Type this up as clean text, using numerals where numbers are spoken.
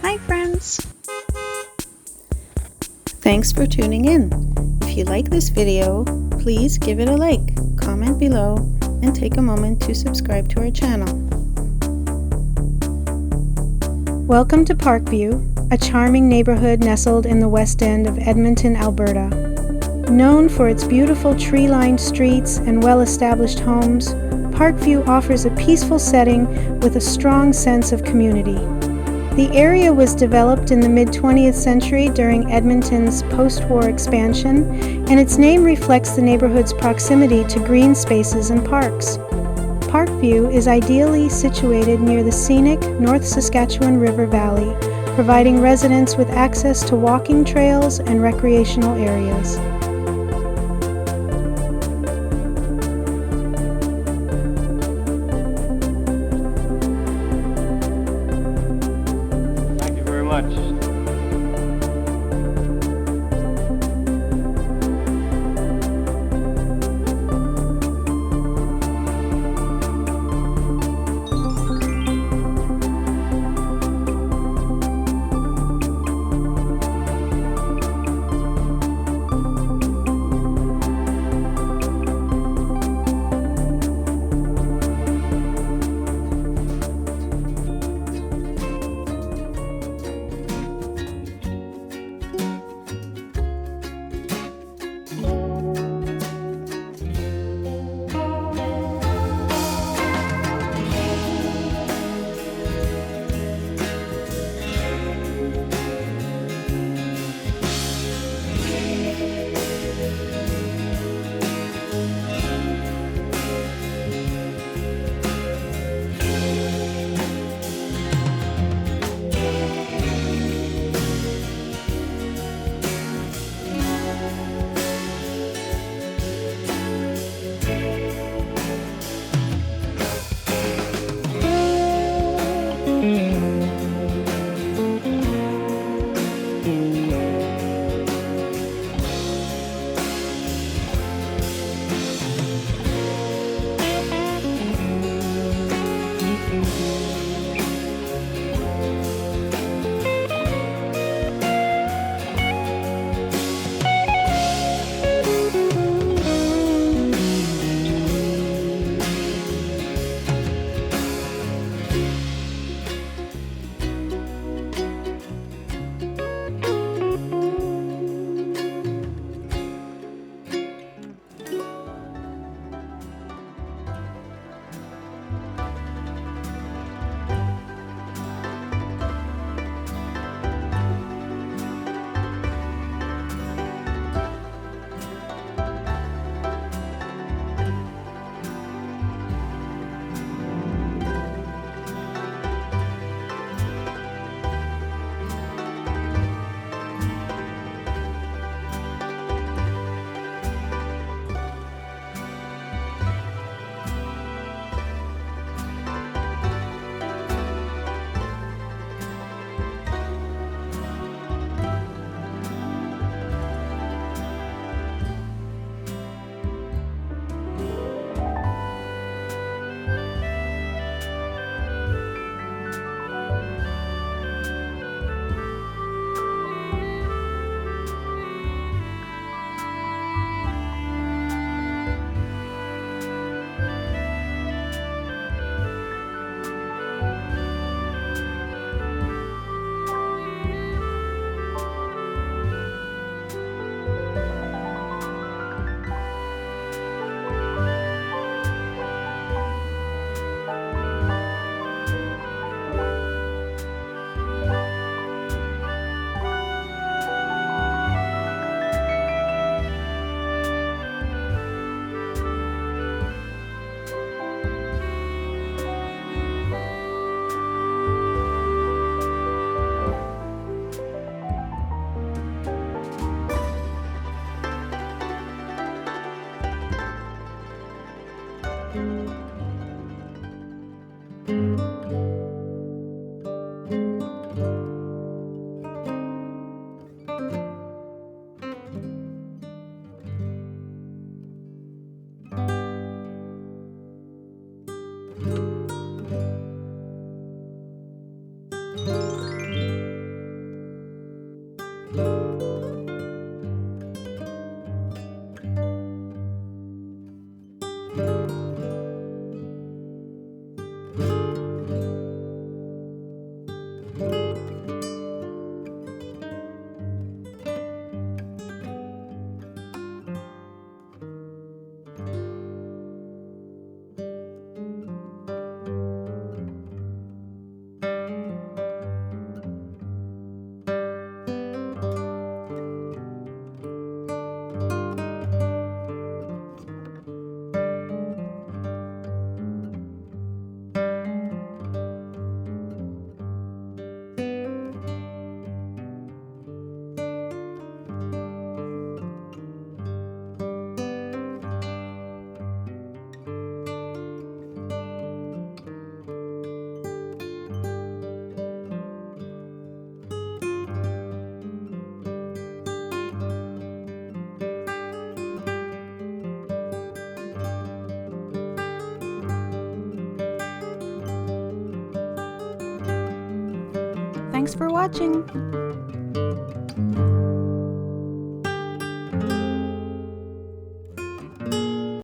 Hi friends! Thanks for tuning in. If you like this video, please give it a like, comment below, and take a moment to subscribe to our channel. Welcome to Parkview, a charming neighborhood nestled in the west end of Edmonton, Alberta. Known for its beautiful tree-lined streets and well-established homes, Parkview offers a peaceful setting with a strong sense of community. The area was developed in the mid-20th century during Edmonton's post-war expansion, and its name reflects the neighborhood's proximity to green spaces and parks. Parkview is ideally situated near the scenic North Saskatchewan River Valley, providing residents with access to walking trails and recreational areas. Thank you very much. Thanks for watching!